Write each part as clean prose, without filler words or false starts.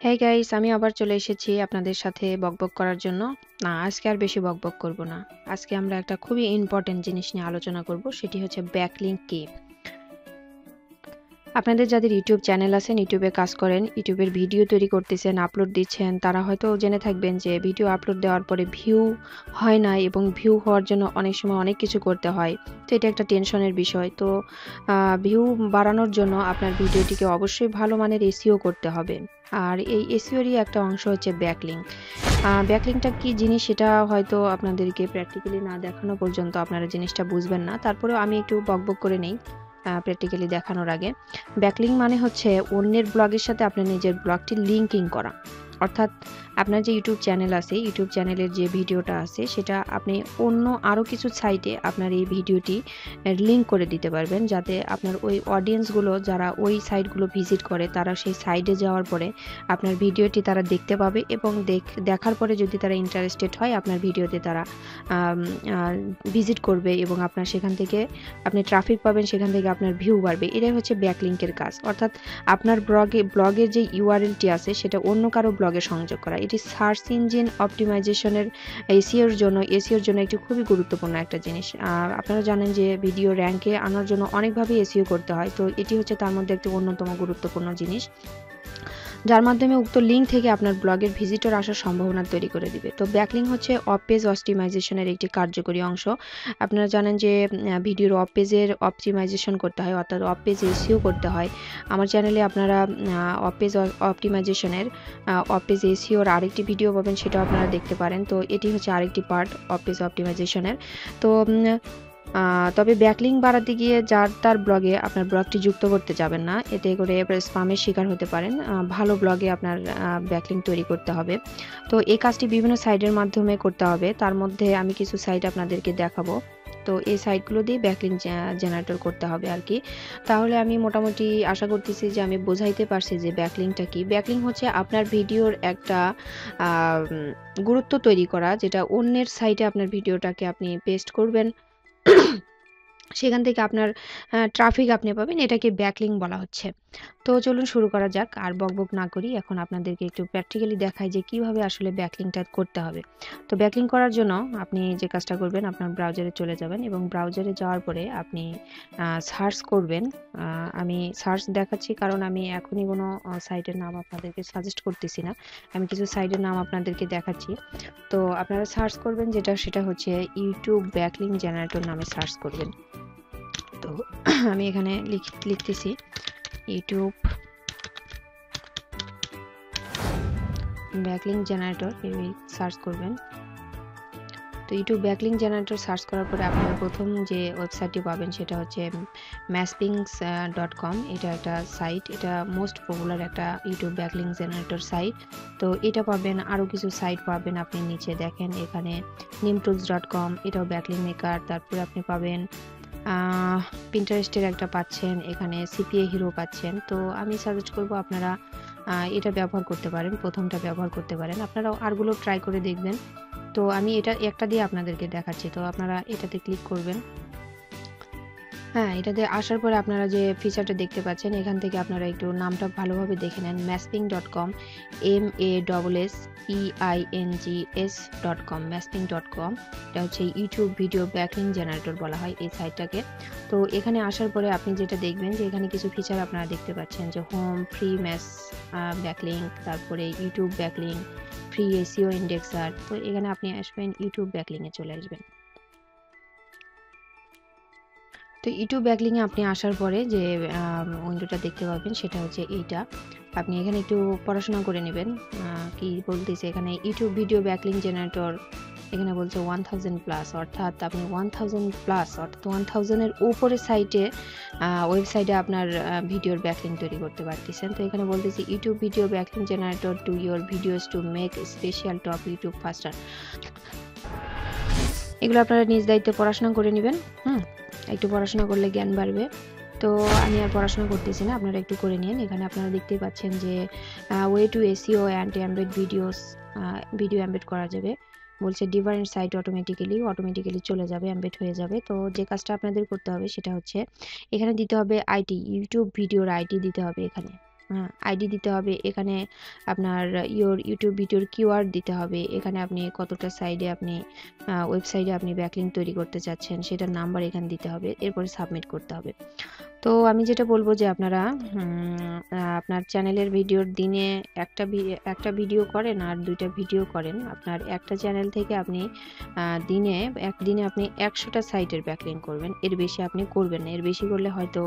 হ্যাঁ গাইস, আমি আবার চলে এসেছি আপনাদের সাথে বকবক করার জন্য। না, আজকে আর বেশি বকবক করব না। আজকে আমরা একটা খুবই ইম্পর্টেন্ট জিনিস নিয়ে আলোচনা করব, সেটি হচ্ছে ব্যাকলিংক কি। আপনাদের যাদের ইউটিউব চ্যানেল আছেন, ইউটিউবে কাজ করেন, ইউটিউবের ভিডিও তৈরি করতেছেন, আপলোড দিচ্ছেন, তারা হয়তো জেনে থাকবেন যে ভিডিও আপলোড দেওয়ার পরে ভিউ হয় না, এবং ভিউ হওয়ার জন্য অনেক সময় অনেক কিছু করতে হয়। তো এটা একটা টেনশনের বিষয়। তো ভিউ বাড়ানোর জন্য আপনার ভিডিওটিকে অবশ্যই ভালো মানের এসইও করতে হবে। আর এই এসইওরই একটা অংশ হচ্ছে ব্যাকলিংক। ব্যাকলিংকটা কি জিনিস সেটা হয়তো আপনাদেরকে প্র্যাকটিক্যালি না দেখানো পর্যন্ত আপনারা জিনিসটা বুঝবেন না। তারপরেও আমি একটু বকবক করে নেই প্র্যাকটিক্যালি দেখানোর আগে। ব্যাকলিংক মানে হচ্ছে অন্যের ব্লগের সাথে আপনার নিজের ব্লগটি লিঙ্কিং করা। অর্থাৎ আপনার যে ইউটিউব চ্যানেল আছে, ইউটিউব চ্যানেলের যে ভিডিওটা আছে সেটা আপনি অন্য আরও কিছু সাইটে আপনার এই ভিডিওটি লিঙ্ক করে দিতে পারবেন, যাতে আপনার ওই অডিয়েন্সগুলো যারা ওই সাইটগুলো ভিজিট করে তারা সেই সাইটে যাওয়ার পরে আপনার ভিডিওটি তারা দেখতে পাবে, এবং দেখার পরে যদি তারা ইন্টারেস্টেড হয় আপনার ভিডিওতে তারা ভিজিট করবে, এবং আপনার সেখান থেকে আপনি ট্রাফিক পাবেন, সেখান থেকে আপনার ভিউ বাড়বে। এটাই হচ্ছে ব্যাকলিংকের কাজ। অর্থাৎ আপনার ব্লগের যে ইউআরএলটি আছে সেটা অন্য কারো ব্লগে সংযোগ করা। এটি সার্চ ইঞ্জিন অপটিমাইজেশনের এসিওর জন্য একটি খুবই গুরুত্বপূর্ণ একটা জিনিস। আপনারা জানেন যে ভিডিও র্যাঙ্কে আনার জন্য অনেকভাবে এসিও করতে হয়, তো এটি হচ্ছে তার মধ্যে একটি অন্যতম গুরুত্বপূর্ণ জিনিস, যার মাধ্যমে উক্ত লিঙ্ক থেকে আপনার ব্লগের ভিজিটর আসার সম্ভাবনা তৈরি করে দিবে। তো ব্যাকলিংক হচ্ছে অফ পেজ অপটিমাইজেশনের একটি কার্যকরী অংশ। আপনারা জানেন যে ভিডিওর অফ পেজের অপটিমাইজেশন করতে হয়, অর্থাৎ অফ পেজ এসইও করতে হয়। আমার চ্যানেলে আপনারা অফ পেজ অপটিমাইজেশনের অফ পেজ এসইওর আরেকটি ভিডিও পাবেন, সেটাও আপনারা দেখতে পারেন। তো এটি হচ্ছে আরেকটি পার্ট অফ পেজ অপটিমাইজেশনের। তো তবে ব্যাকলিংক বাড়াতে গিয়ে যার তার ব্লগে আপনার ব্লগটি যুক্ত করতে যাবেন না, এতে করে স্পামের শিকার হতে পারেন। ভালো ব্লগে আপনার ব্যাকলিংক তৈরি করতে হবে। তো এই কাজটি বিভিন্ন সাইটের মাধ্যমে করতে হবে, তার মধ্যে আমি কিছু সাইট আপনাদেরকে দেখাবো। তো এই সাইটগুলো দিয়ে ব্যাকলিংক জেনারেটর করতে হবে আর কি। তাহলে আমি মোটামুটি আশা করতেছি যে আমি বোঝাইতে পারছি যে ব্যাকলিংকটা কি। ব্যাকলিংক হচ্ছে আপনার ভিডিওর একটা গুরুত্ব তৈরি করা, যেটা অন্যের সাইটে আপনার ভিডিওটাকে আপনি পেস্ট করবেন, সেখান থেকে আপনার ট্রাফিক আপনি পাবেন। এটাকে ব্যাকলিংক বলা হচ্ছে। তো চলুন শুরু করা যাক, আর বকবক না করি। এখন আপনাদেরকে একটু প্র্যাকটিক্যালি দেখাই যে কিভাবে আসলে ব্যাকলিংকটা করতে হবে। তো ব্যাকলিংক করার জন্য আপনি যে কাজটা করবেন, আপনার ব্রাউজারে চলে যাবেন, এবং ব্রাউজারে যাওয়ার পরে আপনি সার্চ করবেন। আমি সার্চ দেখাচ্ছি কারণ আমি এখনই কোনো সাইটের নাম আপনাদেরকে সাজেস্ট করতেছি না, আমি কিছু সাইটের নাম আপনাদেরকে দেখাচ্ছি। তো আপনারা সার্চ করবেন সেটা হচ্ছে ইউটিউব ব্যাকলিংক জেনারেটর নামে সার্চ করবেন। তো আমি এখানে লিখতেছি ইউটিউব ব্যাকলিংক জেনারেটর, এই সার্চ করবেন। তো ইউটিউব ব্যাকলিংক জেনারেটর সার্চ করার পরে আপনারা প্রথম যে ওয়েবসাইটটি পাবেন সেটা হচ্ছে maspings.com। এটা একটা সাইট, এটা মোস্ট পপুলার একটা ইউটিউব ব্যাকলিংক জেনারেটর সাইট। তো এটা পাবেন, আরও কিছু সাইট পাবেন আপনি নিচে দেখেন এখানে nimtools.com, এটাও ব্যাকলিংক মেকার। তারপরে আপনি পাবেন পিন্টারেস্টের একটা পাচ্ছেন, এখানে সিপিএ হিরো পাচ্ছেন। তো আমি সাজেস্ট করব আপনারা এটা ব্যবহার করতে পারেন, প্রথমটা ব্যবহার করতে পারেন, আপনারাও আরগুলো ট্রাই করে দেখবেন। তো আমি এটা একটা দিয়ে আপনাদেরকে দেখাচ্ছি। তো আপনারা এটাতে ক্লিক করবেন। হ্যাঁ, এটাতে আসার পরে আপনারা যে ফিচারটা দেখতে পাচ্ছেন, এখান থেকে আপনারা একটু নামটা ভালোভাবে দেখে নেন। masping.com, maspings.com, masping.com। এটা হচ্ছে ইউটিউব ভিডিও ব্যাকলিংক জেনারেটর বলা হয় এই সাইটটাকে। তো এখানে আসার পরে আপনি যেটা দেখবেন যে এখানে কিছু ফিচার আপনারা দেখতে পাচ্ছেন, যে হোম, ফ্রি ব্যাকলিংক, তারপরে ইউটিউব ব্যাকলিংক, ফ্রি এসইও ইন্ডেক্সার। তো এখানে আপনি আসবেন, ইউটিউব ব্যাকলিংকে চলে আসবেন। তো ইউটিউব ব্যাকলিংয়ে আপনি আসার পরে যে উইন্ডোটা দেখতে পাবেন সেটা হচ্ছে এইটা। আপনি এখানে একটু পড়াশোনা করে নেবেন কি বলতেছে এখানে। ইউটিউব ভিডিও ব্যাকলিংক জেনারেটর এখানে বলছে 1000+, অর্থাৎ আপনি 1000+, অর্থাৎ 1000-এর উপরে ওয়েবসাইটে আপনার ভিডিওর ব্যাকলিংক তৈরি করতে পারতেছেন। তো এখানে বলতেছি YouTube video backlink generator to your videos to make special top YouTube ফাস্টার। এগুলো আপনারা নিজ দায়িত্বে পড়াশোনা করে নেবেন। একটু পড়াশোনা করলে জ্ঞান বাড়বে। তো আমি আর পড়াশোনা করতেছি না, আপনারা একটু করে নিন। এখানে আপনারা দেখতেই পাচ্ছেন যে way to SEO and embed video embed করা যাবে বলছে। ডিফারেন্ট সাইট অটোমেটিক্যালি চলে যাবে, এমবেড হয়ে যাবে। তো যে কাজটা আপনাদের করতে হবে সেটা হচ্ছে এখানে দিতে হবে আইটি, ইউটিউব ভিডিওর আইটি দিতে হবে এখানে। আইডি দিতে হবে, এখানে আপনার ইউটিউব ভিডিওর কিওয়ার্ড দিতে হবে, এখানে আপনি কতটা সাইডে আপনি ওয়েবসাইটে আপনি ব্যাকলিঙ্ক তৈরি করতে চাচ্ছেন সেটার নাম্বার এখানে দিতে হবে, এরপরে সাবমিট করতে হবে। তো আমি যেটা বলবো যে আপনারা আপনার চ্যানেলের ভিডিওর দিনে একটা ভিডিও করেন আর 2টা ভিডিও করেন। আপনার একটা চ্যানেল থেকে আপনি একদিনে আপনি 100টা সাইটের ব্যাকলিঙ্ক করবেন, এর বেশি আপনি করবেন না। এর বেশি করলে হয়তো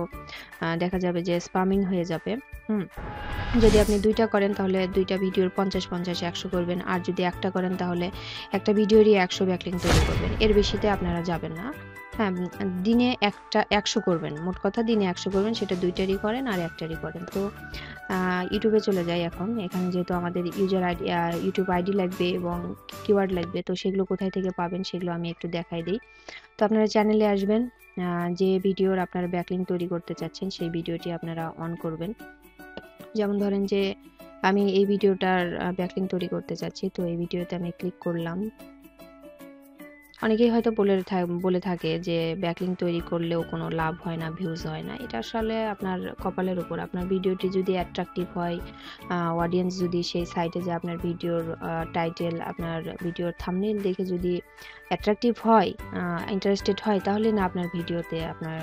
দেখা যাবে যে স্পামিং হয়ে যাবে। যদি আপনি 2টা করেন তাহলে 2টা ভিডিওর 50 100 করবেন, আর যদি একটা করেন তাহলে একটা ভিডিওরই 100 ব্যাকলিঙ্ক তৈরি করবেন, এর বেশিতে আপনারা যাবেন না। দিনে 100 করবেন, মোট কথা দিনে 100 করবেন, সেটা 2টারই করেন আর একটারই করেন। তো ইউটিউবে চলে যাই এখন। এখানে যেহেতু আমাদের ইউটিউব আইডি লাগবে এবং কিওয়ার্ড লাগবে, তো সেগুলো কোথায় থেকে পাবেন সেগুলো আমি একটু দেখাই দিই। তো আপনারা চ্যানেলে আসবেন, যে ভিডিওর আপনারা ব্যাকলিঙ্ক তৈরি করতে চাচ্ছেন সেই ভিডিওটি আপনারা অন করবেন। যেমন ধরেন যে আমি এই ভিডিওটার ব্যাকলিঙ্ক তৈরি করতে চাচ্ছি, তো এই ভিডিওতে আমি ক্লিক করলাম। অনেকেই হয়তো বলে থাকে যে ব্যাকলিঙ্ক তৈরি করলেও কোনো লাভ হয় না, ভিউজ হয় না। এটা আসলে আপনার কপালের উপর। আপনার ভিডিওটি যদি অ্যাট্রাকটিভ হয়, অডিয়েন্স যদি সেই সাইটে যে আপনার ভিডিওর টাইটেল, আপনার ভিডিওর থাম্বনেইল দেখে যদি অ্যাট্রাকটিভ হয়, ইন্টারেস্টেড হয়, তাহলে না আপনার ভিডিওতে আপনার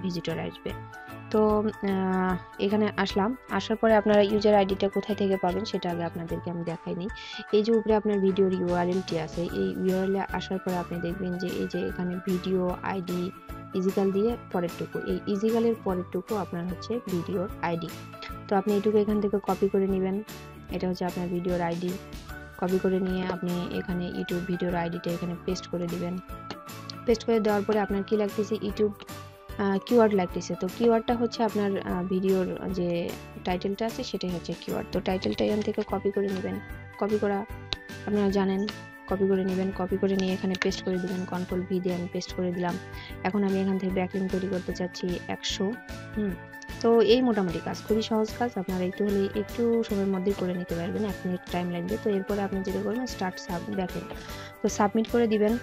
ভিজিটর আসবে। তো এখানে আসার পরে আপনারা ইউজার আইডিটা কোথায় থেকে পাবেন সেটা আগে আপনাদেরকে আমি দেখাই নিই। এই যে উপরে আপনার ভিডিওর ইউআরএলটি আছে, এই ইউআরএলে আসার পরে আপনি দেখবেন যে এই যে এখানে ভিডিও আইডি ইজিকাল দিয়ে পরেরটুকু, এই ইজিকালের পরেরটুকু আপনার হচ্ছে ভিডিওর আইডি। তো আপনি এইটুকু এখান থেকে কপি করে নেবেন, এটা হচ্ছে আপনার ভিডিওর আইডি। কপি করে নিয়ে আপনি এখানে ইউটিউব ভিডিওর আইডিটা এখানে পেস্ট করে দিবেন। পেস্ট করে দেওয়ার পরে আপনার কি লাগতেছে, ইউটিউব কিওয়ার্ড লাগতেছে। তো কিওয়ার্ডটা হচ্ছে আপনার ভিডিওর যে টাইটেলটা আছে সেটাই হচ্ছে কিওয়ার্ড। তো টাইটেলটা এখান থেকে কপি করে নেবেন, কপি করা আপনারা জানেন, কপি করে নেবেন। কপি করে নিয়ে এখানে পেস্ট করে দিবেন, কন্ট্রোল ভি দিয়ে আমি পেস্ট করে দিলাম। এখন আমি এখান থেকে ব্যাকলিঙ্ক তৈরি করতে চাচ্ছি 100। তো এই মোটামুটি কাজ, খুবই সহজ কাজ, আপনারা একটু সময়ের মধ্যেই করে নিতে পারবেন, 1 মিনিট টাইম লাগবে। তো এরপরে আপনি যেটা করবেন, স্টার্ট ব্যাকলিঙ্ক, তো সাবমিট করে দিবেন।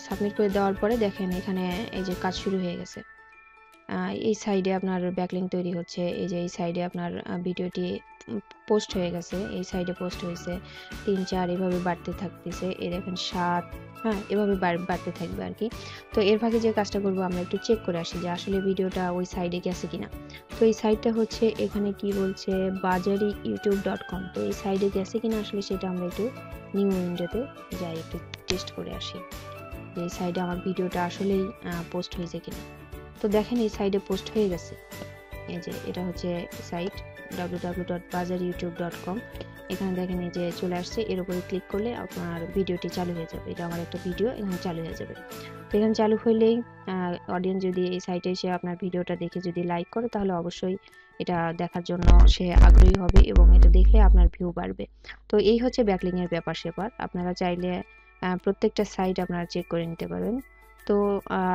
সাবমিট করে দেওয়ার পরে দেখেন এখানে এই যে কাজ শুরু হয়ে গেছে। এই সাইডে আপনার ব্যাকলিঙ্ক তৈরি হচ্ছে, এই যে এই সাইডে আপনার ভিডিওটি পোস্ট হয়ে গেছে, এই সাইডে পোস্ট হয়েছে 3 4 এভাবে বাড়তে থাকতেছে, এই দেখেন 7, এভাবে বাড়তে থাকবে আর কি। তো এর ফাঁকে যে কাজটা করবো, আমরা একটু চেক করে আসি যে আসলে ভিডিওটা ওই সাইডে গেছে কিনা। তো এই সাইডটা হচ্ছে এখানে কি বলছে, bazaryyoutube.com। তো এই সাইডে গেছে কিনা আসলে সেটা আমরা একটু নিউ উইন্ডোতে যাই, একটু টেস্ট করে আসি যে এই সাইডে আমার ভিডিওটা আসলেই পোস্ট হয়েছে কিনা। তো দেখেন এই সাইডে পোস্ট হয়ে গেছে, এই যে এটা হচ্ছে সাইট www.bazaryyoutube.com। এখানে দেখেন এই যে চলে আসছে, এর উপরে ক্লিক করলে আপনার ভিডিওটি চালু হয়ে যাবে। এটা আমার একটা ভিডিও এখানে চালু হয়ে যাবে। তো এখানে চালু হইলেই অডিয়েন্স যদি এই সাইটে এসে আপনার ভিডিওটা দেখে যদি লাইক করে, তাহলে অবশ্যই এটা দেখার জন্য সে আগ্রহী হবে এবং এটা দেখলে আপনার ভিউ বাড়বে। তো এই হচ্ছে ব্যাকলিংয়ের ব্যাপার স্যাপার। আপনারা চাইলে প্রত্যেকটা সাইট আপনারা চেক করে নিতে পারবেন। তো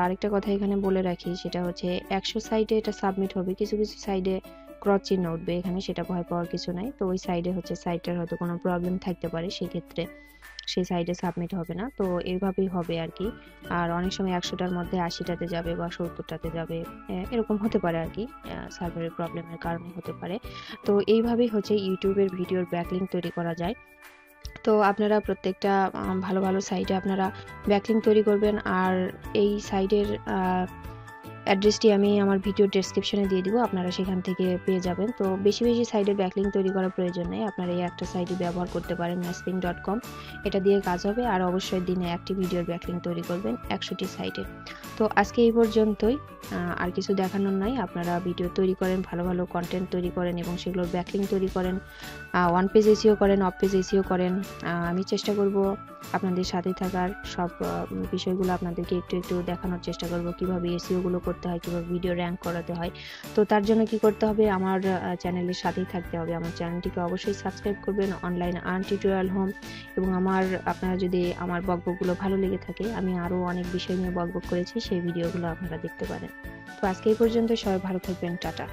আরেকটা কথা এখানে বলে রাখি, সেটা হচ্ছে 100 সাইটে এটা সাবমিট হবে, কিছু কিছু সাইডে ক্রস চিহ্ন উঠবে, এখানে সেটা ভয় পাওয়ার কিছু নাই। তো ওই সাইডে হচ্ছে সাইটটার হয়তো কোনো প্রবলেম থাকতে পারে, সেক্ষেত্রে সেই সাইডে সাবমিট হবে না। তো এইভাবেই হবে আর কি। আর অনেক সময় 100টার মধ্যে 80টাতে যাবে বা 70টাতে যাবে, এরকম হতে পারে আর কি, সার্ভারের প্রবলেমের কারণে হতে পারে। তো এইভাবেই হচ্ছে ইউটিউবের ভিডিওর ব্যাকলিঙ্ক তৈরি করা যায়। তো আপনারা প্রত্যেকটা ভালো ভালো সাইটে আপনারা ব্যাকলিঙ্ক তৈরি করবেন। আর এই সাইটের অ্যাড্রেসটি আমি আমার ভিডিও ডেসক্রিপশনে দিয়ে দিব, আপনারা সেখান থেকে পেয়ে যাবেন। তো বেশি বেশি সাইটের ব্যাকলিঙ্ক তৈরি করার প্রয়োজন নেই, আপনারা এই একটা সাইটই ব্যবহার করতে পারেন, masping.com, এটা দিয়ে কাজ হবে। আর অবশ্যই দিনে একটি ভিডিওর ব্যাকলিঙ্ক তৈরি করবেন 100টি সাইটে। তো আজকে এই পর্যন্তই, আর কিছু দেখানোর নাই। আপনারা ভিডিও তৈরি করেন, ভালো ভালো কন্টেন্ট তৈরি করেন এবং সেগুলোর ব্যাকলিঙ্ক তৈরি করেন, ওয়ান পেজ এসইও করেন, অফ পেজ এসইও করেন। আমি চেষ্টা করব আপনাদের সাথে থাকার, সব বিষয়গুলো আপনাদেরকে একটু একটু দেখানোর চেষ্টা করব, কিভাবে এসইওগুলো করতে হয়, কিভাবে ভিডিও র্যাঙ্ক করাতে হয়। তো তার জন্য কি করতে হবে, আমার চ্যানেলের সাথেই থাকতে হবে। আমার চ্যানেলটিকে অবশ্যই সাবস্ক্রাইব করবেন, অনলাইন আর্ন টিউটোরিয়াল হোম। এবং আপনারা যদি আমার বকবকগুলো ভালো লেগে থাকে, আমি আরও অনেক বিষয় নিয়ে বকবক করেছি, সেই ভিডিওগুলো আপনারা দেখতে পারেন। তো আজকে এই পর্যন্ত, সবাই ভালো থাকবেন, টাটা।